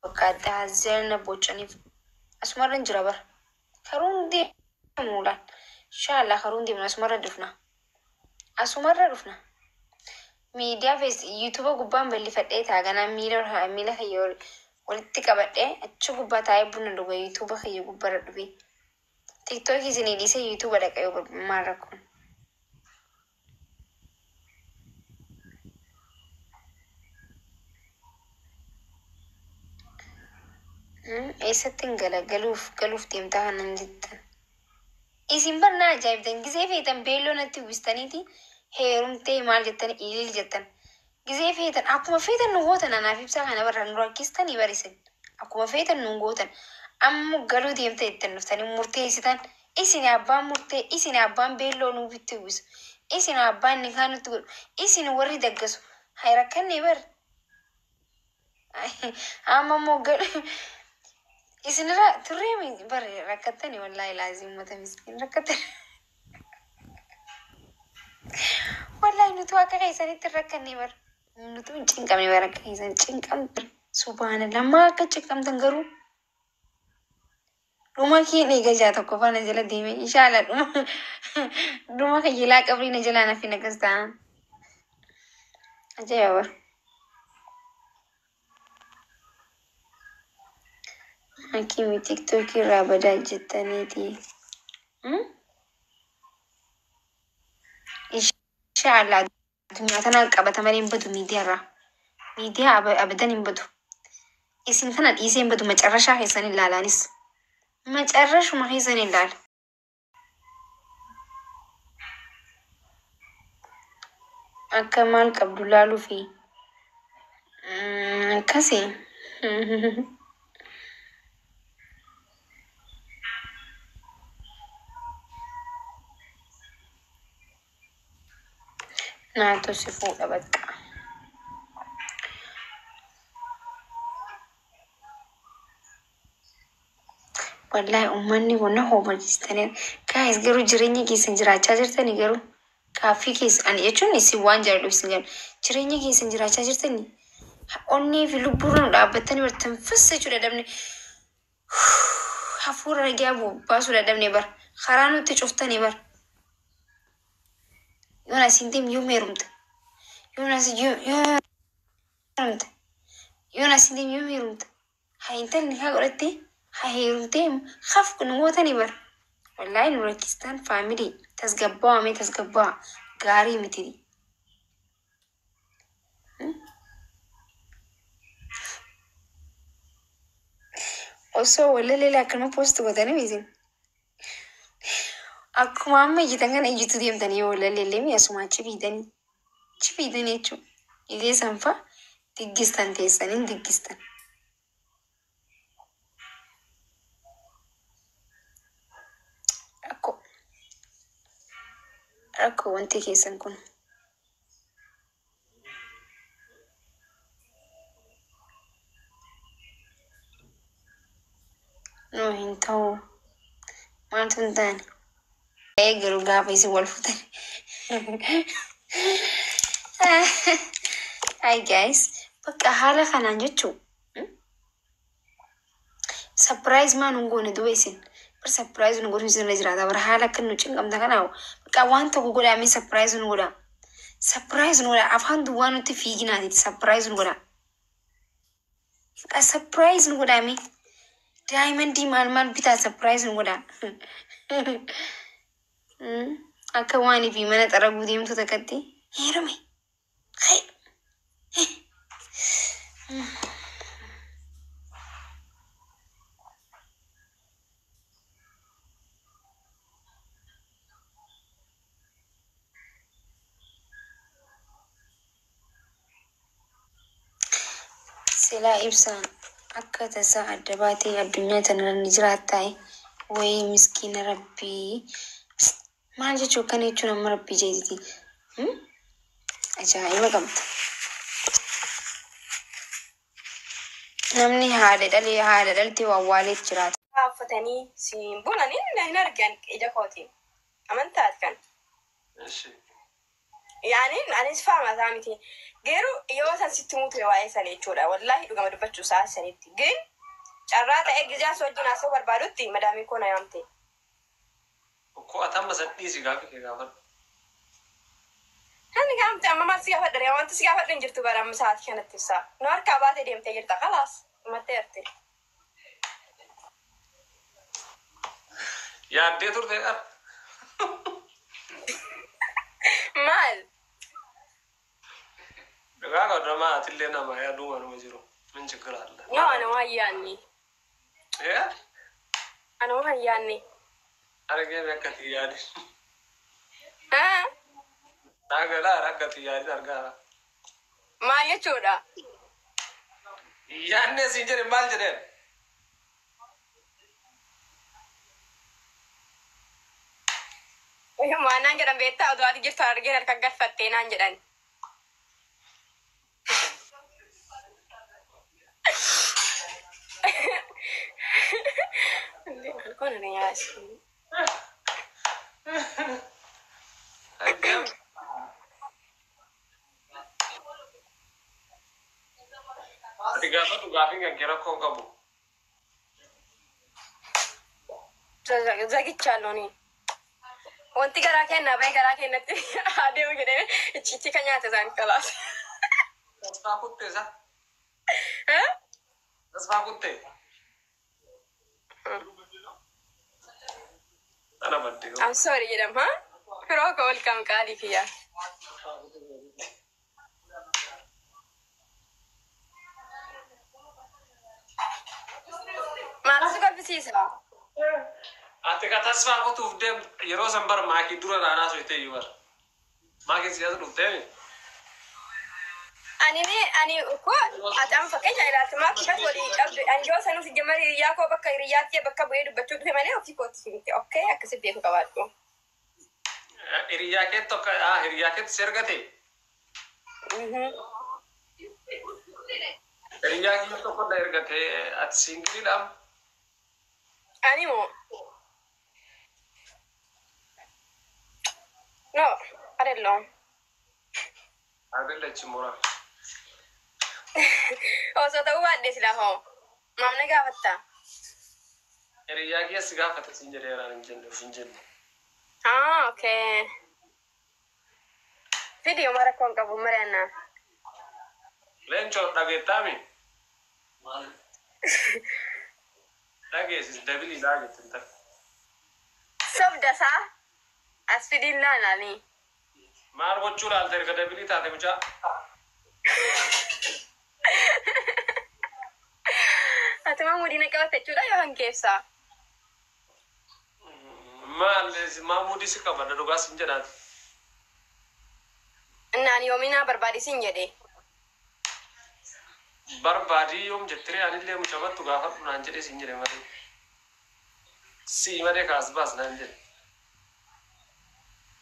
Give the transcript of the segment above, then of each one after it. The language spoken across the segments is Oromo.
fakkaata haazirna bocaniif asumarra hin jira bara karuun deemuudhaan shaallaa karuun deemna asumarra dhufna miidiyaa fees yuutuuba gubbaan bal'ifadhee taaganaa miila kiyya walitti qabadhee achi gubbaa taa'ee buna dhuga yuutuuba kiyya gubbarra dhufe tiktookii isinii dhiisee yuutuuba dhaqa yoo maal rakkoon. Eessattiin galuuf deemtaa kanan jettan. Isin barnaa ajaa'ibdan gisee feetan beelloo natti uwwistaniiti heerumtee maal jettan ilil jettan. Gisee feetan akkuma feetan nu gootan anaaf ibsaa kana barra nu rakkistanii barisan. Akkuma feetan nu gootan amma galuu deemta jettan dhuftanii murteessitan isin abbaan murtee isin abbaan beelloo nu bitti uwwisu isin abbaan ni kaan nutti godhu isin warri daggasu hay rakkannee bar. Amma immoo galu. Isinirra turree bare rakkattani wallahi laazim mata miskiin rakkattani. Wallahi nutu akka keessanitti rakkanne bar. Nutu hin cinqamne bara akka keessan cinqamtu. Subhaanallah maa akka cinqamtan garuu. Dhuma kiin eega jaa tokko faana jala deeme inshallah dhuma kayyilaa qabrii na jala nafi nagas ta'an. Ajaa'iba bar. Hakimi TikTok irraa badaa jettaniiti. Inshallah addunyaa tanaan qabata malee hin badu miidiyaarraa. Miidiyaa abadan hin badu. Isin kana dhiisee hin badu macarrashaa keessan ilaalaanis. Macarrashuma keessan ilaala. Akka maal qabdu laaluu fi akkasii. Naatoo si fuudha bakka. Wallahi uummanni wanna hoomajistanii gaa'is garuu jireenya keessan jiraachaa jirtanii garuu kaaffii keessan jechuun isin waan jaalladhu isin galu jireenya keessan jiraachaa jirtanii onnee fi lubbuurra nu dhaabbattanii bartan fassa jechuudha dadhabne hafuura nagaa baasuu dadhabne bar karaa nutti cuftanii bar. Yonas intim yumerumta. Yonas yumerumta. Haintal ni hagorati. Hairumte khaf kun wotani bar. Wallahi nurakistan family tasgabba gari mitiri. Also wala kana post godani bizin. Akkuma amma ijjitan ijjitu deemtanii yoo lalleellee asuma achi fiidanii jechuudha. Illee sanfa diggistan teessanii diggistan. Rakkoo wanti keessan kun. No hin ta'u. Maaltu hin taane. Garuu gaafa isin wal futan. Hi guys, bakka haala kanaan jechuun surprise maan hungoone duba isin bar surprise nu godhu isin irra jiraata bar haala akka nu cinqamta kanaawu bakka waan tokko godhaamee surprise nu godha afaan duwwaa nutti fiiginaati surprise nu godha bakka surprise nu godhaamee diamondii maal bitaa surprise nu godha. Akka waanii fi mana xaraguu deemtu takkatti heerume. Silaa ibsaan akka tasaa adda baatee addunyaa tanarra ni jiraattae wayii miskiina rabbii. Maal jechuun kan jechuun amma rabbii jeetiti. Ajaa'iba qabda. Namni haadha dhalte wawwaaleet jiraata. Affatanii simbonanii hin argan ija kootiin. Amantaat kan. يعني أنا فاهمة زعمتي غيرو يوسف ستموت رواية سنة والله لو قاموا دبتشوا ساعة سنة جن شرات إجازة سوتنا سوبر باروتي مدام يكون يومتي ko atamma sadii si gaafi ke gaafan أنا قامت أما ما تسيا فدري أما تسيا فدري جرتوا برا مساعد كانت تسا نور كابات ديم تجرت خلاص ما تيرتي yaaddee turte qar مال dhagaa qoddamaa atillee nama yaaduu manuma jiru min ችግር አለ يا أنا ما يعني أنا ما يعني argee akkati yaadi ها nagalaa akkati yaadi argaa ما يشودا yaadne siin jedhe maal jedheen ما نانجرا بيتا أدوات جرت أرجع الكعكة فتينا نانجرا كون رياش Gaafa dhugaafi kan kee rakkoo qabu. Zagichaaloni. Wanti garaa kenna bahe garaa kennatti adeemu jedhee ichichi kan nyaata isaan kalaas. Tasfaa kutteessa. Tasfaa kuttee. Ana baddee. I'm sorry jedham ha. Firoo ka welcome qaali kiyya. Maaltu gabbisiisa? Ati ka tasfaa kutuuf deem yeroo san bara maakii dura naanaa soitee iyyuu bara. Maakiin siyaasa dhuftee Ani ko atam fakkeenya ilaaltu maatii kan walii qabdu ani yoo sanuuf jamari hiriyaa koo bakka hiriyaatti bakka bu'ee dubbachuu dhufe malee ofii kootti miti okay akkasitti beeku qabaadhu. hiriyaa keetti akka hiriyaa keetti si ergate. Hiriyaa keetti tokko na ergate ati singiliidhaam. Ani moo no adelloon. Adellachi mura. Osoo ta'uu baadhee silaa hoo maamna gaafatta. Hiriyaa keessi gaafate siin jedheeraan hin jenne of hin jenne. Okay. Video mara kon qabu marana. Leencoo dhageettaami. Dhageessis dabilii laagetti hin ta'a. Sobda saa as fidin laalaani. Maal gochuu laalte erga dabilii taate mucaa. Ati maa mudina qabatechuudha yoo hankeessaa. Maamudi si qabadha dhugaas hin jedhaati. Naan yoomina barbaadisin jedhe. Barbaadii yoom jettire anillee mucamattu gaafadhu naan jedhe sin jedhe malee. Si malee kaas baas naan jedhe.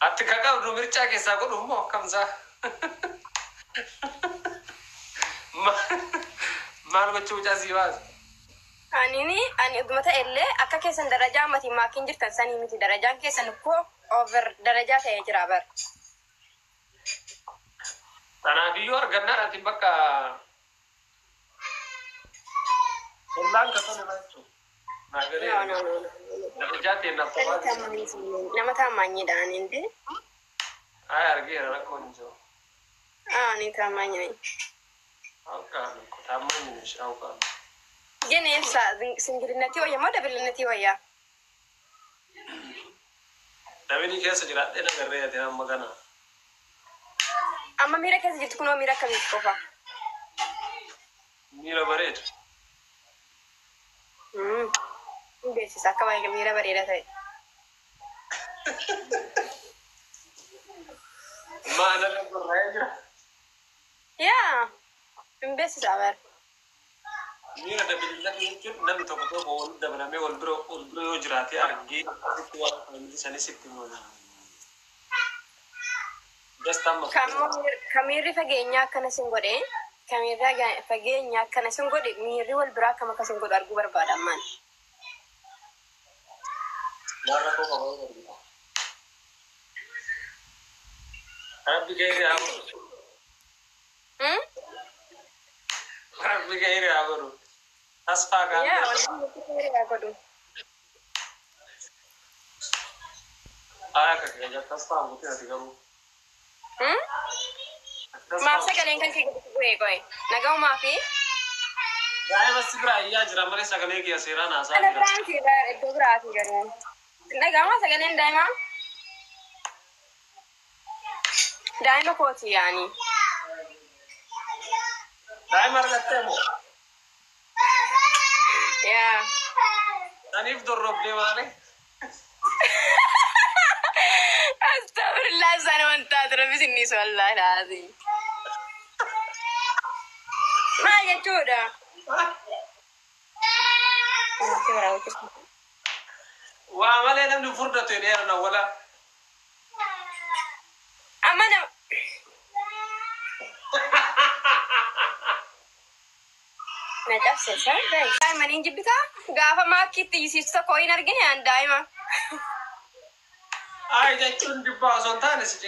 Ati ka qabdu mirchaa keessaa godhu immoo akkamsaa. Maal gochuu mucaa sii baase? Ani dhugumata illee akka keessan darajaa ammatiin maakiin jirtan sanii miti darajaan keessan koo over darajaa ta'ee jira bar. Tanaafiyyuu argannaadhaati bakka hullaan katana laachuu. Darajaa ta'e naftamaa. Nama taamaanyiidhaan indi. Argeera rakkoon hin jiru. Ni taamaanyidhaan. Hawqaan taamaanyi hawqaan. Jeneensa singilinati wayya moo dabilinati wayya? Dabini keessa jiraadhee nagarree ati amma kana. Amma miira keessa jirtu kunoo miira akkamitti qofa? Miira bareeda. Beeksisa akka baay'ee miira bareeda ta'e. Maana lafarraa jira. Yaa, hin beeksisaa bara. Miira dabilinati jechuun namni tokko tokko wal dabalamee wal bira yoo jiraate argee akkasitti waan familii sanis itti moola. Kamiirri fageenyaa akkana sin godhe, kamiirri fageenyaa akkana sin godhe, miirri wal biraa akkam akka sin godhu arguu barbaada ammaan. Maarra koo qabaa barbaada. Rabbi gairi aburu. Rabbi gairi aburu. Tasfa kan. Ya, wallahi aku Aya ka ga tasfa mutu ya digaru. Maaf sekali kan kayak gue koi. Nagau maafi? Dai bas sibra iya jira mare sagale ki asira na sa Ada jira. berang sih dari itu berarti kan. Nagau mas sekali ndai ma? Dai ma koti yani. Dai mar gattemo. Ya. Tanif dorrob de male. Astagfirullah sana mantap terus ini soalnya lagi. Mana coba? Wa male nam du furda to ne na wala. Amana. Najaf sesa. Dai manin jibita. Gafa makit isista koi nargini andai ma. Ai da tun di ba son tane si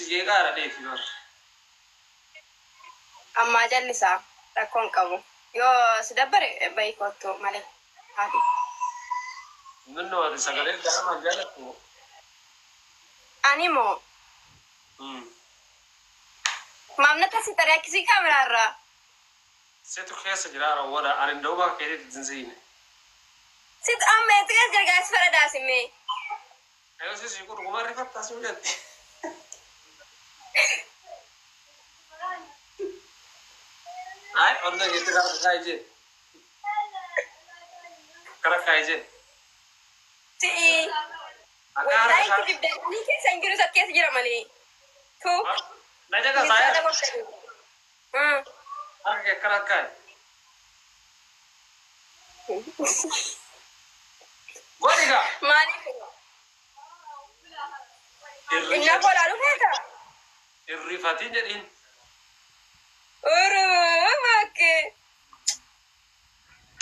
je gara de fi ba. Amma jallisa rakkoon qabu. Yoo si dabbare bayi kottu malee haati. Nanno wa sagale da ma jala ko. Ani moo maamnata si tarii akkisii kaameraarraa. Setu khesa jira wala an ndo ba ke de zinzine. Sit amma itti gas gargaas fara daasimme. Ayo si ko ko mari fatta su jet. Ai onna ke tira kai je. Kara kai je. Si Akara wallahi ka. kibda ni ke sangiru sat keessa jira malee. Tu. Na jaga saya. Arke kara kai. Godiga. Maali. Inna kola dhufeeta. Irrifatin jedhin. Uru makke.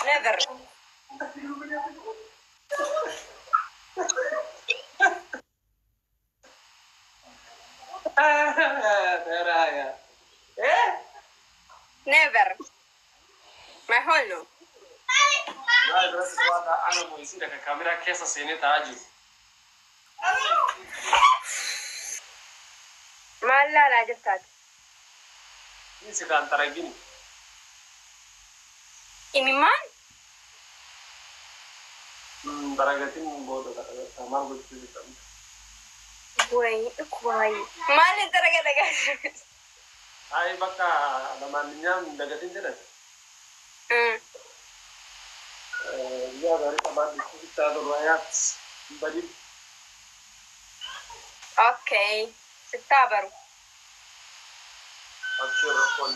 Never. Teraya. Never. My whole no. Ai terus wata ana mo isi daga kamera kesa sene ta aju. Malla la jattat. Ini sudah antara gini. Imiman? Baragatin bodo kata kamar begitu gitu. Kuai. Malla taraga. Ai baka namanya dagatin tidak. Ya dari teman kita berlayat badi. Okay. Sita baru. Akhir pon.